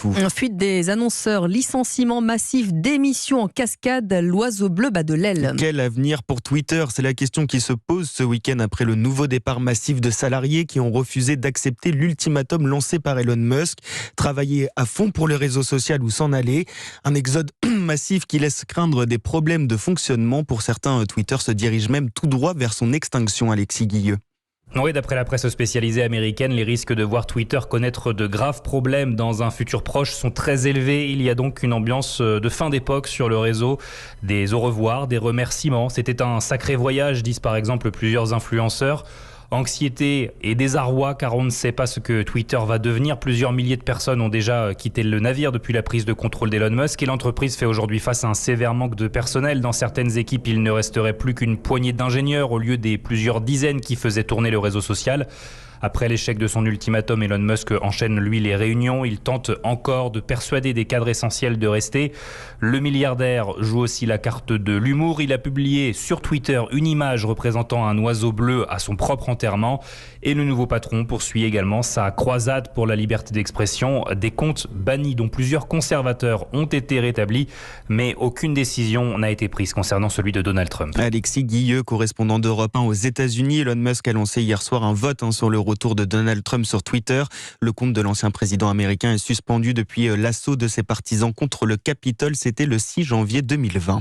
partout. Fuite des annonceurs, licenciement massif, démission en cascade, l'oiseau bleu bat de l'aile. Quel avenir pour Twitter? C'est la question qui se pose ce week-end après le nouveau départ massif de salariés qui ont refusé d'accepter l'ultimatum lancé par Elon Musk. Travailler à fond pour le réseau social ou s'en aller. Un exode massif qui laisse craindre des problèmes de fonctionnement. Pour certains, Twitter se dirige même tout droit vers son extinction, Alexis Guilleux. Oui, d'après la presse spécialisée américaine, les risques de voir Twitter connaître de graves problèmes dans un futur proche sont très élevés. Il y a donc une ambiance de fin d'époque sur le réseau. Des au revoir, des remerciements. C'était un sacré voyage, disent par exemple plusieurs influenceurs. Anxiété et désarroi car on ne sait pas ce que Twitter va devenir. Plusieurs milliers de personnes ont déjà quitté le navire depuis la prise de contrôle d'Elon Musk et l'entreprise fait aujourd'hui face à un sévère manque de personnel. Dans certaines équipes, il ne resterait plus qu'une poignée d'ingénieurs au lieu des plusieurs dizaines qui faisaient tourner le réseau social. Après l'échec de son ultimatum, Elon Musk enchaîne lui les réunions. Il tente encore de persuader des cadres essentiels de rester. Le milliardaire joue aussi la carte de l'humour. Il a publié sur Twitter une image représentant un oiseau bleu à son propre enterrement. Et le nouveau patron poursuit également sa croisade pour la liberté d'expression. Des comptes bannis dont plusieurs conservateurs ont été rétablis, mais aucune décision n'a été prise concernant celui de Donald Trump. Alexis Guilleux, correspondant d'Europe 1 aux États-Unis. Elon Musk a lancé hier soir un vote sur le retour de Donald Trump sur Twitter. Le compte de l'ancien président américain est suspendu depuis l'assaut de ses partisans contre le Capitole. C'était le 6 janvier 2020.